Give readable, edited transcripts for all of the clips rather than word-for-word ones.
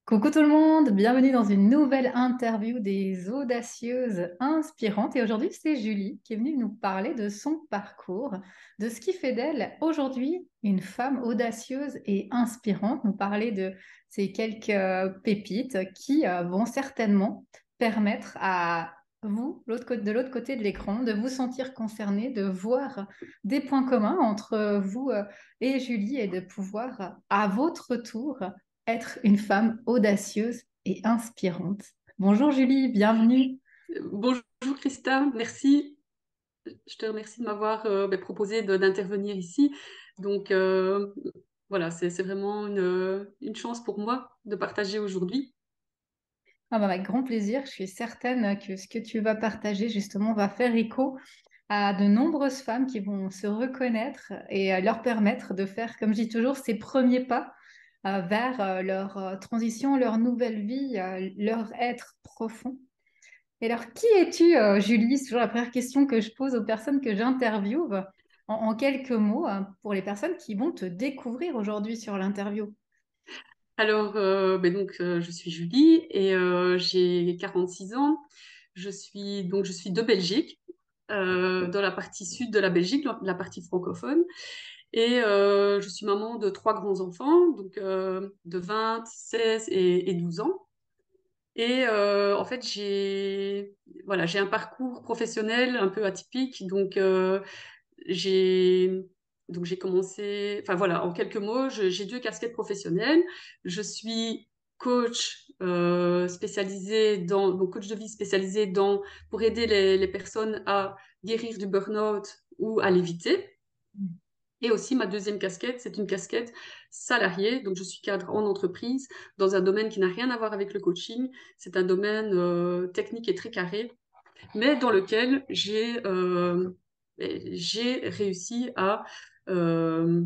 Coucou tout le monde, bienvenue dans une nouvelle interview des audacieuses inspirantes. Et aujourd'hui, c'est Julie qui est venue nous parler de son parcours, de ce qui fait d'elle aujourd'hui une femme audacieuse et inspirante, nous parler de ces quelques pépites qui vont certainement permettre à vous, de l'autre côté de l'écran, de vous sentir concerné, de voir des points communs entre vous et Julie et de pouvoir, à votre tour, être une femme audacieuse et inspirante. Bonjour Julie, bienvenue. Bonjour Christa, merci. Je te remercie de m'avoir proposé d'intervenir ici. Donc voilà, c'est vraiment une chance pour moi de partager aujourd'hui. Ah bah, avec grand plaisir, je suis certaine que ce que tu vas partager justement va faire écho à de nombreuses femmes qui vont se reconnaître et leur permettre de faire, comme je dis toujours, ces premiers pas vers leur transition, leur nouvelle vie, leur être profond. Et alors, qui es-tu, Julie? C'est toujours la première question que je pose aux personnes que j'interviewe. En quelques mots, pour les personnes qui vont te découvrir aujourd'hui sur l'interview. Alors, je suis Julie et j'ai 46 ans. Je suis de Belgique, dans la partie sud de la Belgique, la partie francophone. Et je suis maman de trois grands-enfants, donc de 20, 16 et 12 ans. Et en fait, j'ai un parcours professionnel un peu atypique. J'ai j'ai commencé, enfin voilà, en quelques mots, j'ai deux casquettes professionnelles. Je suis coach spécialisé donc coach de vie spécialisé pour aider les personnes à guérir du burn-out ou à l'éviter. Et aussi, ma deuxième casquette, c'est une casquette salariée. Donc, je suis cadre en entreprise dans un domaine qui n'a rien à voir avec le coaching. C'est un domaine technique et très carré, mais dans lequel j'ai réussi à, euh,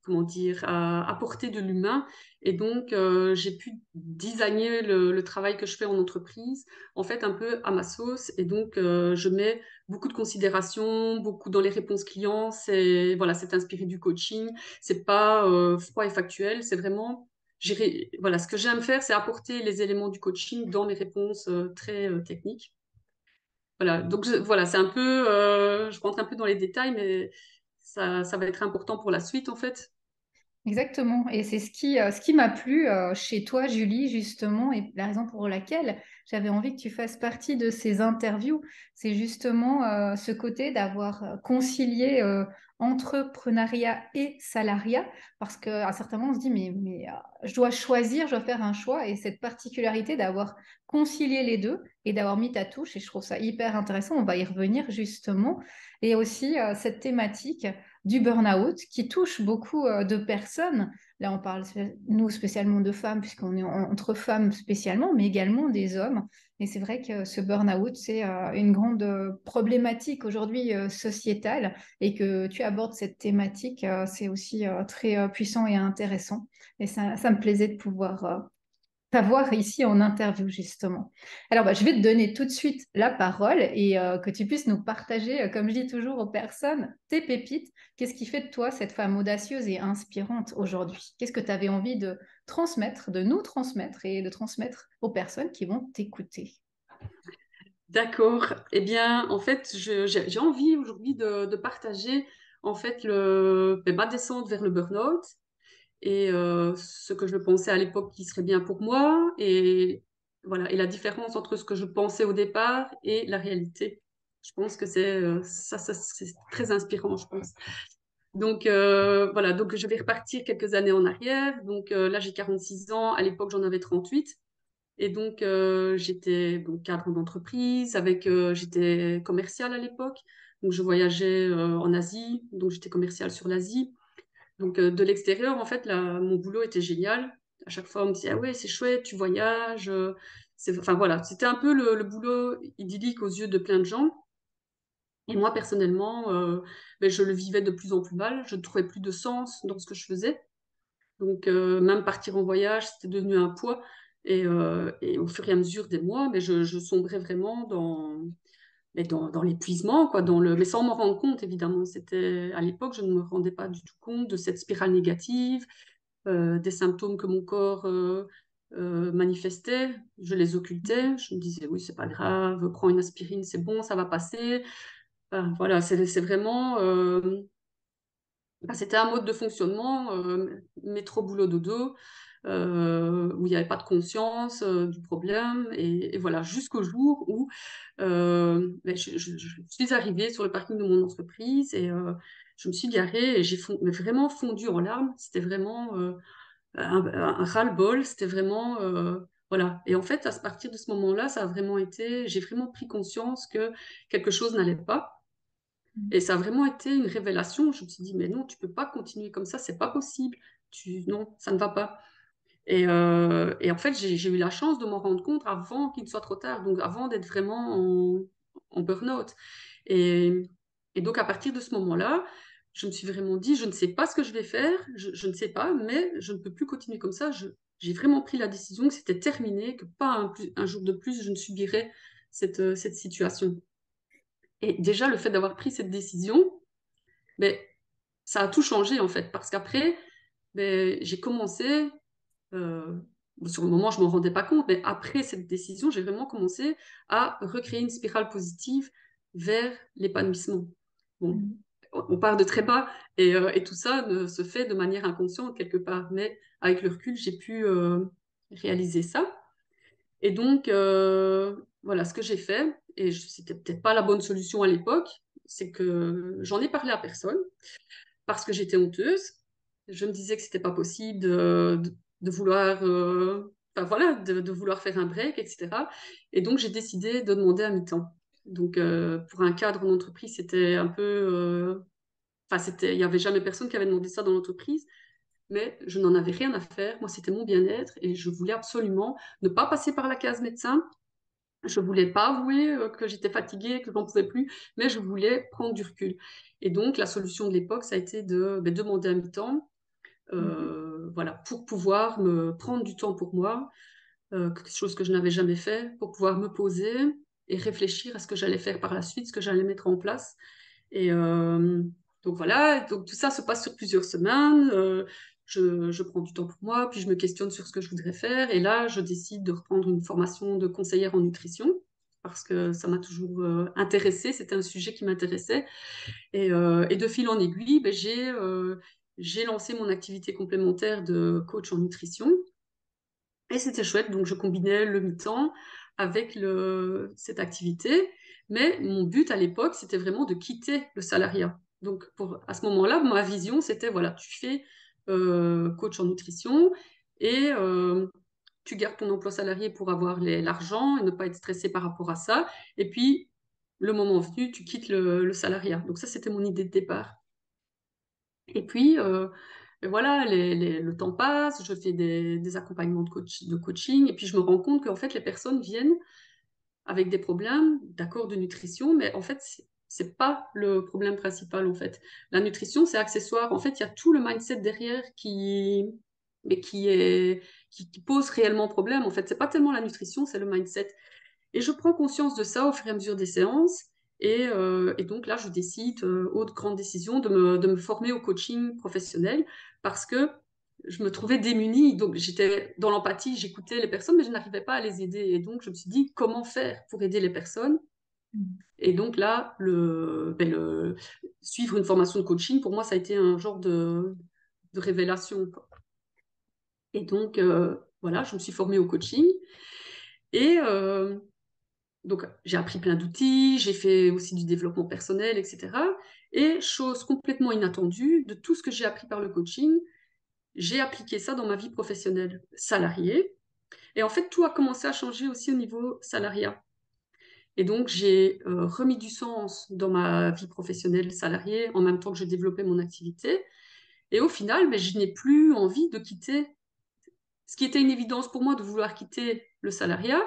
comment dire, à apporter de l'humain. Et donc, j'ai pu designer le travail que je fais en entreprise, en fait, un peu à ma sauce. Et donc, je mets beaucoup de considération, beaucoup dans les réponses clients. Voilà, c'est inspiré du coaching. C'est pas froid et factuel. C'est vraiment, voilà, ce que j'aime faire, c'est apporter les éléments du coaching dans mes réponses très techniques. Voilà, donc voilà, c'est un peu, je rentre un peu dans les détails, mais ça va être important pour la suite, en fait. Exactement. Et c'est ce qui m'a plu chez toi, Julie, justement, et la raison pour laquelle j'avais envie que tu fasses partie de ces interviews, c'est justement ce côté d'avoir concilié entrepreneuriat et salariat, parce qu'à certains moments, on se dit, mais je dois choisir, je dois faire un choix, et cette particularité d'avoir concilié les deux et d'avoir mis ta touche, et je trouve ça hyper intéressant, on va y revenir justement, et aussi cette thématique du burn-out qui touche beaucoup de personnes. Là, on parle, nous, spécialement de femmes, puisqu'on est entre femmes spécialement, mais également des hommes. Et c'est vrai que ce burn-out, c'est une grande problématique aujourd'hui sociétale et que tu abordes cette thématique, c'est aussi très puissant et intéressant. Et ça me plaisait de pouvoir t'avoir ici en interview, justement. Alors, bah, je vais te donner tout de suite la parole et que tu puisses nous partager, comme je dis toujours aux personnes, tes pépites. Qu'est-ce qui fait de toi cette femme audacieuse et inspirante aujourd'hui? Qu'est-ce que tu avais envie de transmettre, de nous transmettre et de transmettre aux personnes qui vont t'écouter? D'accord. Eh bien, en fait, j'ai envie aujourd'hui de partager en fait ma descente vers le burn-out et ce que je pensais à l'époque qui serait bien pour moi et voilà et la différence entre ce que je pensais au départ et la réalité. Je pense que c'est très inspirant, je pense. Donc voilà, donc je vais repartir quelques années en arrière. Donc là, j'ai 46 ans. À l'époque, j'en avais 38. Et donc, j'étais donc cadre d'entreprise, j'étais commerciale à l'époque. Donc, je voyageais en Asie, donc j'étais commerciale sur l'Asie. Donc, de l'extérieur, en fait, là, mon boulot était génial. À chaque fois, on me disait, ah ouais, c'est chouette, tu voyages. Enfin, voilà, c'était un peu le boulot idyllique aux yeux de plein de gens. Et moi, personnellement, je le vivais de plus en plus mal. Je ne trouvais plus de sens dans ce que je faisais. Donc, même partir en voyage, c'était devenu un poids. Et au fur et à mesure des mois, je sombrais vraiment dans l'épuisement, quoi, mais sans m'en rendre compte, évidemment. À l'époque, je ne me rendais pas du tout compte de cette spirale négative, des symptômes que mon corps manifestaient, je les occultais. Je me disais, oui, c'est pas grave, prends une aspirine, c'est bon, ça va passer. Enfin, voilà, c'est vraiment... bah, c'était un mode de fonctionnement, métro, boulot, dodo, où il n'y avait pas de conscience du problème. Et voilà, jusqu'au jour où ben, je suis arrivée sur le parking de mon entreprise et je me suis garée et mais vraiment fondu en larmes. C'était vraiment un ras-le-bol. C'était vraiment... voilà. Et en fait, à partir de ce moment-là, ça a vraiment été... J'ai vraiment pris conscience que quelque chose n'allait pas. Et ça a vraiment été une révélation. Je me suis dit, mais non, tu peux pas continuer comme ça, c'est pas possible. Non, ça ne va pas. Et en fait, j'ai eu la chance de m'en rendre compte avant qu'il ne soit trop tard, donc avant d'être vraiment en burn-out. Et, et donc, à partir de ce moment-là, je me suis vraiment dit, je ne sais pas ce que je vais faire, je ne sais pas, mais je ne peux plus continuer comme ça. J'ai vraiment pris la décision que c'était terminé, que pas un jour de plus, je ne subirais cette situation. Et déjà, le fait d'avoir pris cette décision, ben, ça a tout changé en fait, parce qu'après, ben, j'ai commencé, euh, sur le moment je ne m'en rendais pas compte, mais après cette décision, j'ai vraiment commencé à recréer une spirale positive vers l'épanouissement. Bon, Mhm. on part de très bas et tout ça se fait de manière inconsciente quelque part, mais avec le recul, j'ai pu réaliser ça. Et donc, voilà ce que j'ai fait, et c'était peut-être pas la bonne solution à l'époque, c'est que j'en ai parlé à personne parce que j'étais honteuse. Je me disais que c'était pas possible de vouloir, enfin voilà, de vouloir faire un break, etc. Et donc j'ai décidé de demander à mi-temps. Donc pour un cadre en entreprise, c'était un peu, enfin il y avait jamais personne qui avait demandé ça dans l'entreprise. Mais je n'en avais rien à faire. Moi, c'était mon bien-être et je voulais absolument ne pas passer par la case médecin. Je voulais pas avouer que j'étais fatiguée, que j'en pouvais plus, mais je voulais prendre du recul. Et donc, la solution de l'époque, ça a été de demander un mi-temps, Mhm. voilà, pour pouvoir me prendre du temps pour moi, quelque chose que je n'avais jamais fait, pour pouvoir me poser et réfléchir à ce que j'allais faire par la suite, ce que j'allais mettre en place. Et donc voilà, donc tout ça se passe sur plusieurs semaines. Je prends du temps pour moi, puis je me questionne sur ce que je voudrais faire. Et là, je décide de reprendre une formation de conseillère en nutrition parce que ça m'a toujours intéressée. C'était un sujet qui m'intéressait. Et de fil en aiguille, ben, j'ai lancé mon activité complémentaire de coach en nutrition. Et c'était chouette, donc je combinais le mi-temps avec cette activité. Mais mon but à l'époque, c'était vraiment de quitter le salariat. Donc à ce moment-là, ma vision, c'était, voilà, tu fais coach en nutrition et tu gardes ton emploi salarié pour avoir l'argent et ne pas être stressé par rapport à ça. Et puis, le moment venu, tu quittes le salariat. Donc ça, c'était mon idée de départ. Et puis, voilà, le temps passe, je fais des accompagnements de coaching, et puis je me rends compte qu'en fait, les personnes viennent avec des problèmes, d'accord, de nutrition, mais en fait, c'est pas le problème principal, en fait. La nutrition, c'est accessoire. En fait, il y a tout le mindset derrière mais qui pose réellement problème. En fait, c'est pas tellement la nutrition, c'est le mindset. Et je prends conscience de ça au fur et à mesure des séances. Et donc là, je décide, autre grande décision, de me former au coaching professionnel parce que je me trouvais démunie. Donc j'étais dans l'empathie, j'écoutais les personnes, mais je n'arrivais pas à les aider. Et donc je me suis dit, comment faire pour aider les personnes? Mhm. Et donc là, suivre une formation de coaching, pour moi, ça a été un genre de révélation, quoi. Et donc, voilà, je me suis formée au coaching. Et, donc, j'ai appris plein d'outils, j'ai fait aussi du développement personnel, etc. Et chose complètement inattendue, de tout ce que j'ai appris par le coaching, j'ai appliqué ça dans ma vie professionnelle salariée. Et en fait, tout a commencé à changer aussi au niveau salariat. Et donc, j'ai remis du sens dans ma vie professionnelle salariée en même temps que je développais mon activité. Et au final, ben, je n'ai plus envie de quitter ce qui était une évidence pour moi de vouloir quitter le salariat.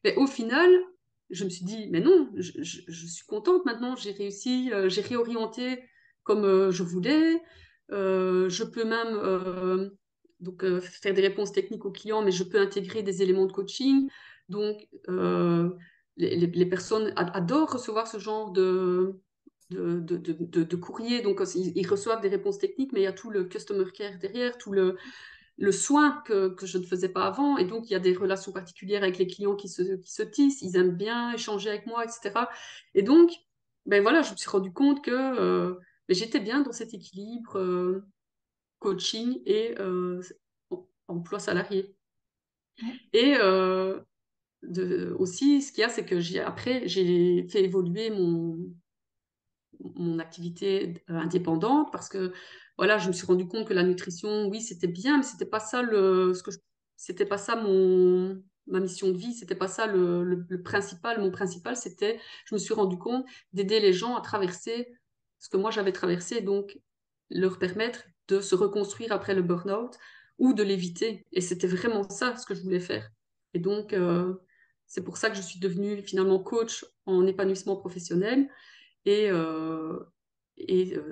Mais au final, je me suis dit, mais non, je suis contente maintenant, j'ai réussi, j'ai réorienté comme je voulais. Je peux même faire des réponses techniques aux clients, mais je peux intégrer des éléments de coaching. Donc, les personnes adorent recevoir ce genre de courrier. Donc, ils reçoivent des réponses techniques, mais il y a tout le customer care derrière, tout le, le soin que je ne faisais pas avant. Et donc, il y a des relations particulières avec les clients qui se tissent. Ils aiment bien échanger avec moi, etc. Et donc, ben voilà, je me suis rendu compte que ben, j'étais bien dans cet équilibre coaching et emploi salarié. Ouais. Et aussi, ce qu'il y a, c'est que après, j'ai fait évoluer mon activité indépendante parce que voilà, je me suis rendu compte que la nutrition, oui, c'était bien, mais c'était pas ça c'était pas ça ma mission de vie, c'était pas ça le principal. Mon principal, c'était, je me suis rendu compte d'aider les gens à traverser ce que moi j'avais traversé, donc leur permettre de se reconstruire après le burn-out ou de l'éviter. Et c'était vraiment ça ce que je voulais faire. Et donc, c'est pour ça que je suis devenue finalement coach en épanouissement professionnel et,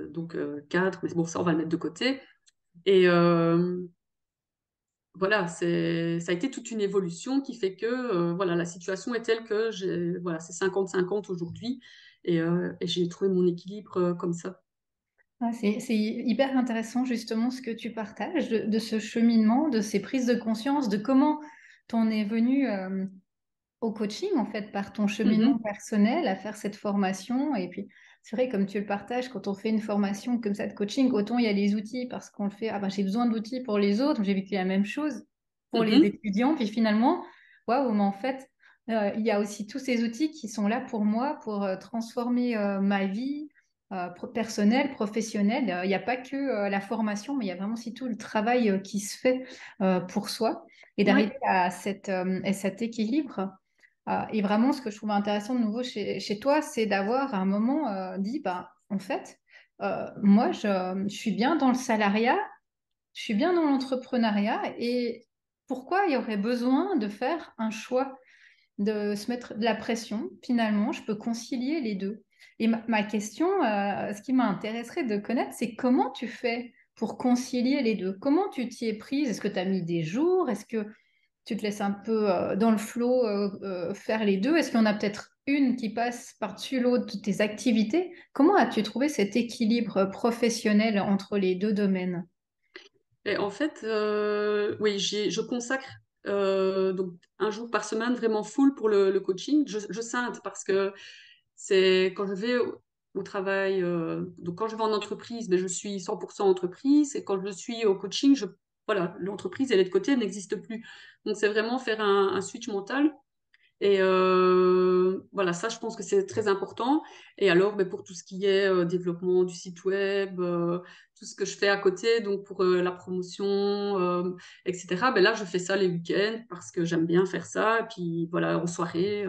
donc cadre, mais bon, ça, on va le mettre de côté. Et voilà, ça a été toute une évolution qui fait que voilà, la situation est telle que voilà, c'est 50-50 aujourd'hui et j'ai trouvé mon équilibre comme ça. Ouais, c'est hyper intéressant justement ce que tu partages de ce cheminement, de ces prises de conscience, de comment t'en es venu au coaching, en fait, par ton cheminement Mhm, personnel, à faire cette formation. Et puis, c'est vrai, comme tu le partages, quand on fait une formation comme ça de coaching, autant il y a les outils parce qu'on le fait, ah ben, j'ai besoin d'outils pour les autres, j'ai vécu la même chose pour les mhm. étudiants. Puis finalement, waouh, mais en fait, il y a aussi tous ces outils qui sont là pour moi, pour transformer ma vie. Personnelle, professionnelle, il n'y a pas que la formation, mais il y a vraiment aussi tout le travail qui se fait pour soi et Oui, d'arriver à cet équilibre. Et vraiment, ce que je trouve intéressant de nouveau chez toi, c'est d'avoir à un moment dit, bah, en fait, moi, je suis bien dans le salariat, je suis bien dans l'entrepreneuriat, et pourquoi il y aurait besoin de faire un choix, de se mettre de la pression? Finalement, je peux concilier les deux. Et ma question, ce qui m'intéresserait de connaître, c'est comment tu fais pour concilier les deux? Comment tu t'y es prise? Est-ce que tu as mis des jours? Est-ce que tu te laisses un peu dans le flot faire les deux? Est-ce qu'il y en a peut-être une qui passe par-dessus l'autre de tes activités? Comment as-tu trouvé cet équilibre professionnel entre les deux domaines? et en fait, oui, je consacre donc un jour par semaine vraiment full pour le coaching. Je scinde parce que c'est quand je vais au travail, donc quand je vais en entreprise, ben, je suis 100% entreprise et quand je suis au coaching, voilà, l'entreprise, elle est de côté, elle n'existe plus. Donc c'est vraiment faire un switch mental. Et voilà, ça, je pense que c'est très important. Et alors, ben, pour tout ce qui est développement du site web, tout ce que je fais à côté, donc pour la promotion, etc., ben là, je fais ça les week-ends parce que j'aime bien faire ça. Et puis voilà, en soirée.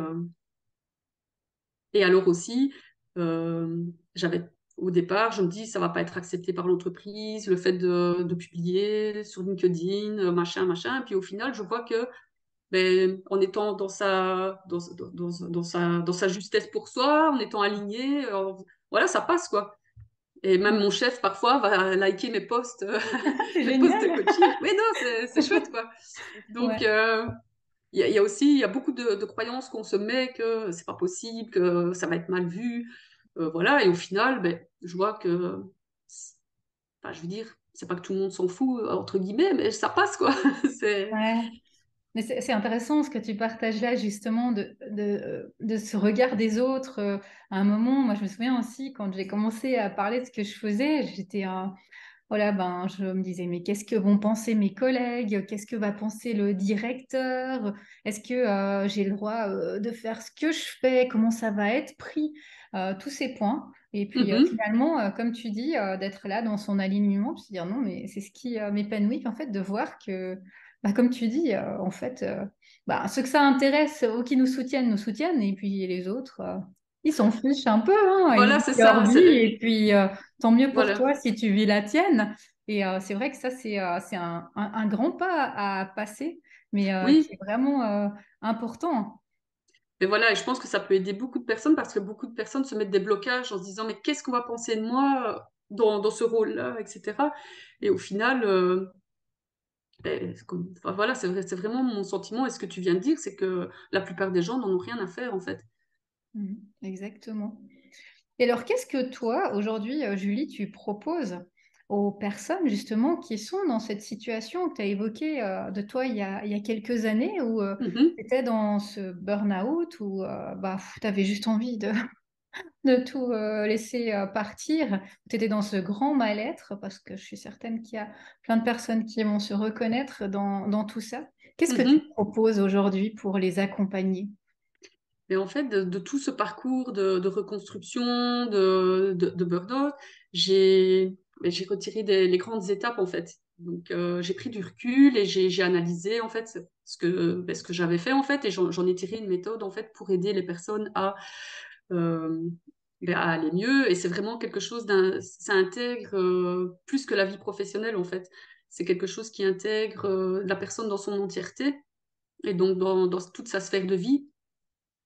Et alors aussi, j'avais au départ, je me dis, ça va pas être accepté par l'entreprise, le fait de publier sur LinkedIn, machin, machin. Et puis au final, je vois que ben, en étant dans sa justesse pour soi, en étant aligné, voilà, ça passe, quoi. Et même mon chef, parfois, va liker mes posts, C'est mes posts de génial. coaching. Mais non, c'est chouette, quoi. Donc, Ouais. il y a aussi, il y a beaucoup de croyances qu'on se met que c'est pas possible, que ça va être mal vu. Voilà, et au final, ben, je vois que, enfin, je veux dire, c'est pas que tout le monde s'en fout, entre guillemets, mais ça passe, quoi. C'est... Ouais. Mais c'est intéressant ce que tu partages là, justement, de ce regard des autres. À un moment, moi, je me souviens aussi, quand j'ai commencé à parler de ce que je faisais, j'étais voilà, ben, je me disais, mais qu'est-ce que vont penser mes collègues? Qu'est-ce que va penser le directeur? Est-ce que j'ai le droit de faire ce que je fais? Comment ça va être pris? Tous ces points. Et puis Mhm. finalement, comme tu dis, d'être là dans son alignement, puis se dire non, mais c'est ce qui m'épanouit, en fait, de voir que, bah, comme tu dis, en fait, bah, ceux que ça intéresse ou qui nous soutiennent, et puis les autres, ils s'en fichent un peu, hein, ils Voilà, vivent c'est leur ça. vie, et puis tant mieux pour Voilà. toi si tu vis la tienne. Et c'est vrai que ça, c'est un grand pas à passer, mais qui est Oui, vraiment important. mais voilà, et je pense que ça peut aider beaucoup de personnes parce que beaucoup de personnes se mettent des blocages en se disant, mais qu'est-ce qu'on va penser de moi dans ce rôle-là, etc. Et au final, ben, enfin, voilà, c'est vraiment mon sentiment. Et ce que tu viens de dire, c'est que la plupart des gens n'en ont rien à faire, en fait. Exactement. Et alors, qu'est-ce que toi, aujourd'hui, Julie, tu proposes aux personnes justement qui sont dans cette situation que tu as évoquée de toi il y a quelques années où Mhm, tu étais dans ce burn-out où tu avais juste envie de tout laisser partir. Tu étais dans ce grand mal-être parce que je suis certaine qu'il y a plein de personnes qui vont se reconnaître dans tout ça. Qu'est-ce que tu mhm. proposes aujourd'hui pour les accompagner? Et en fait, de tout ce parcours de reconstruction, de burn-out, j'ai retiré les grandes étapes, en fait. Donc, j'ai pris du recul et j'ai analysé, en fait, ce que j'avais fait, en fait, et j'en ai tiré une méthode, en fait, pour aider les personnes euh, à aller mieux. Et c'est vraiment quelque chose ça intègre plus que la vie professionnelle, en fait. C'est quelque chose qui intègre la personne dans son entièreté et donc dans toute sa sphère de vie.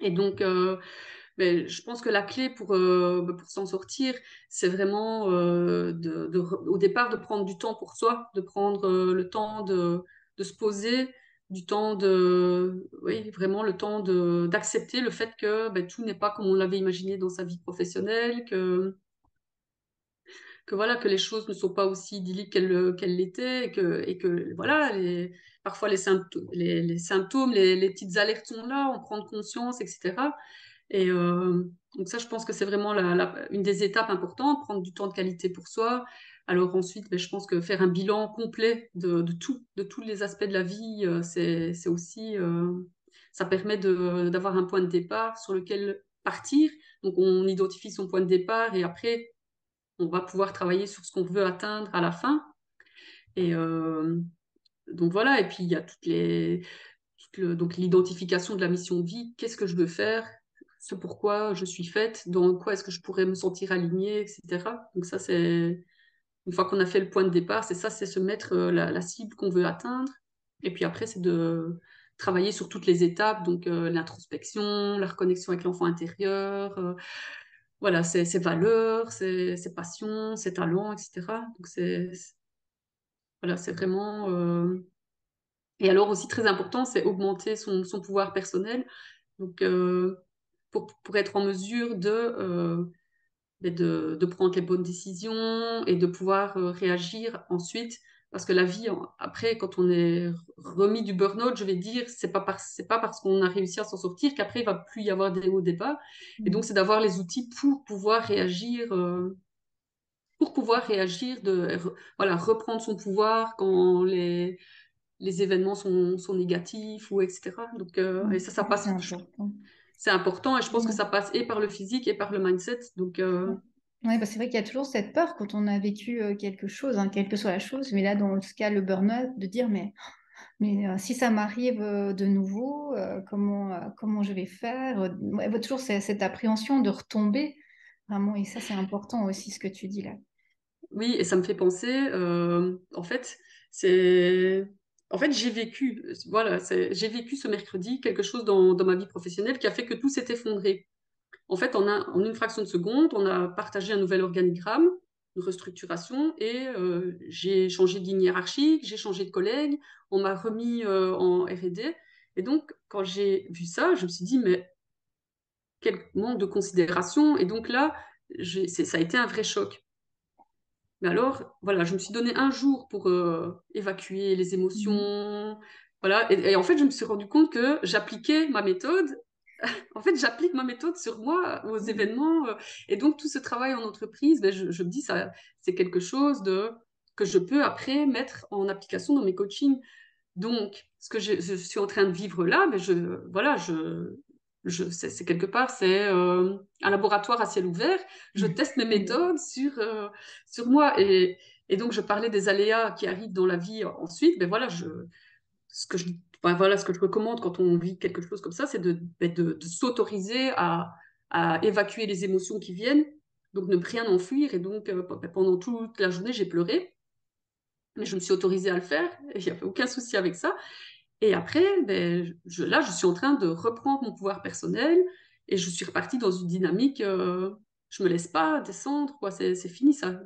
Et donc, je pense que la clé pour s'en sortir, c'est vraiment au départ de prendre du temps pour soi, de prendre le temps de se poser, du temps oui, vraiment le temps d'accepter le fait que tout n'est pas comme on l'avait imaginé dans sa vie professionnelle, que voilà, que les choses ne sont pas aussi idylliques qu'elles l'étaient, et que voilà, parfois les symptômes, les petites alertes sont là, en prendre conscience, etc. Et donc ça, je pense que c'est vraiment une des étapes importantes, prendre du temps de qualité pour soi. Alors ensuite, je pense que faire un bilan complet de tous les aspects de la vie, c'est aussi, ça permet d'avoir un point de départ sur lequel partir. Donc on identifie son point de départ et après, on va pouvoir travailler sur ce qu'on veut atteindre à la fin. Et donc voilà, et puis il y a donc l'identification de la mission de vie, qu'est-ce que je veux faire, ce pourquoi je suis faite, dans quoi est-ce que je pourrais me sentir alignée, etc. Donc ça, c'est une fois qu'on a fait le point de départ, c'est ça, c'est se mettre la cible qu'on veut atteindre. Et puis après, c'est de travailler sur toutes les étapes, donc l'introspection, la reconnexion avec l'enfant intérieur, voilà, ses valeurs, ses passions, ses talents, etc. Donc voilà, c'est vraiment... Et alors aussi très important, c'est augmenter son pouvoir personnel. Donc, pour être en mesure de prendre les bonnes décisions et de pouvoir réagir ensuite. Parce que la vie, après, quand on est remis du burn-out, je vais dire, c'est pas parce qu'on a réussi à s'en sortir qu'après, il va plus y avoir des hauts débats. Et donc, c'est d'avoir les outils pour pouvoir réagir, voilà, reprendre son pouvoir quand les événements sont négatifs ou etc. Donc, et ça Ouais, c'est passe, important. c'est important et je pense que Ouais. ça passe et par le physique et par le mindset. Donc, Ouais, c'est vrai qu'il y a toujours cette peur quand on a vécu quelque chose, hein, quelle que soit la chose, mais là, dans ce cas, le burn-out, de dire, mais si ça m'arrive de nouveau, comment je vais faire? Ouais, toujours cette appréhension de retomber, vraiment, et ça, c'est important aussi, ce que tu dis là. oui, et ça me fait penser, en fait, c'est, en fait, j'ai vécu, voilà, j'ai vécu ce mercredi quelque chose dans ma vie professionnelle qui a fait que tout s'est effondré. En fait, en une fraction de seconde, on a partagé un nouvel organigramme, une restructuration, et j'ai changé de ligne hiérarchique, j'ai changé de collègue, on m'a remis en R&D. Et donc, quand j'ai vu ça, je me suis dit, mais quel manque de considération. Et donc là, ça a été un vrai choc. Mais alors, voilà, je me suis donné un jour pour évacuer les Mhm. émotions. Voilà, et en fait, je me suis rendu compte que j'appliquais ma méthode. En fait, j'applique ma méthode sur moi, aux événements. Et donc, tout ce travail en entreprise, je me dis, ça, c'est quelque chose que je peux après mettre en application dans mes coachings. Donc, ce que je suis en train de vivre là, voilà, c'est quelque part, c'est un laboratoire à ciel ouvert. Je teste mes méthodes sur moi. Et donc, je parlais des aléas qui arrivent dans la vie ensuite. Mais voilà, ce que je, voilà, ce que je recommande quand on vit quelque chose comme ça, c'est de s'autoriser à évacuer les émotions qui viennent. Donc, ne rien enfuir. Et donc, pendant toute la journée, j'ai pleuré. Mais je me suis autorisée à le faire. Il n'y avait aucun souci avec ça. Et après, là, je suis en train de reprendre mon pouvoir personnel et je suis repartie dans une dynamique. Je me laisse pas descendre, quoi. C'est fini ça.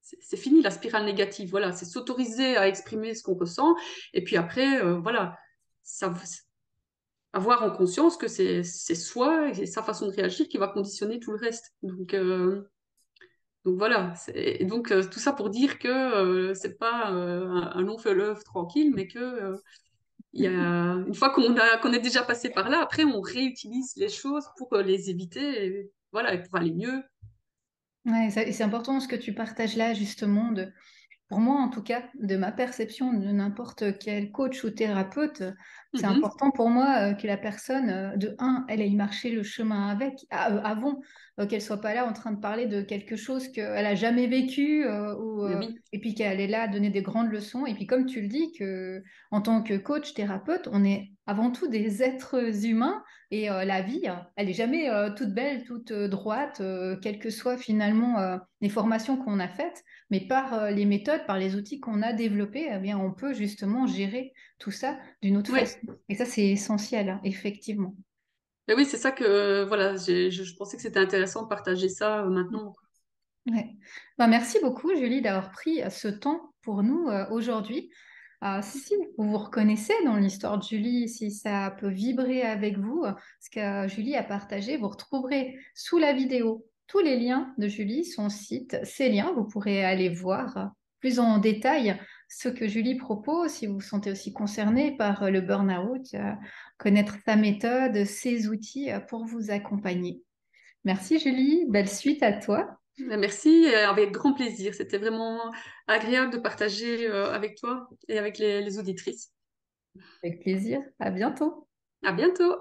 C'est fini la spirale négative. Voilà, c'est s'autoriser à exprimer ce qu'on ressent. Et puis après, voilà, ça, avoir en conscience que c'est soi et sa façon de réagir qui va conditionner tout le reste. Donc Donc voilà, et donc tout ça pour dire que c'est pas un long fleuve tranquille, mais que il y a une fois qu'on est déjà passé par là, après on réutilise les choses pour les éviter, et, voilà, et pour aller mieux. Ouais, et c'est important ce que tu partages là, justement, pour moi, en tout cas, de ma perception de n'importe quel coach ou thérapeute, c'est Mhm. important pour moi que la personne, de un, elle ait marché le chemin avant, qu'elle soit pas là en train de parler de quelque chose qu'elle a jamais vécu, Mais oui, et puis qu'elle est là à donner des grandes leçons. Et puis, comme tu le dis, que en tant que coach, thérapeute, on est avant tout des êtres humains. Et la vie, elle est jamais toute belle, toute droite, quelles que soient finalement les formations qu'on a faites. Mais par les méthodes, par les outils qu'on a développés, eh bien, on peut justement gérer tout ça d'une autre oui. façon. Et ça, c'est essentiel, hein, effectivement. Mais oui, c'est ça que voilà, je pensais que c'était intéressant de partager ça maintenant. Ouais. Ben, merci beaucoup, Julie, d'avoir pris ce temps pour nous aujourd'hui. Si vous vous reconnaissez dans l'histoire de Julie, si ça peut vibrer avec vous, ce que Julie a partagé, vous retrouverez sous la vidéo tous les liens de Julie, son site. Ces liens, vous pourrez aller voir plus en détail ce que Julie propose, si vous vous sentez aussi concerné par le burn-out, connaître sa méthode, ses outils pour vous accompagner. Merci Julie, belle suite à toi. Merci, avec grand plaisir. C'était vraiment agréable de partager avec toi et avec les auditrices. Avec plaisir. À bientôt. À bientôt!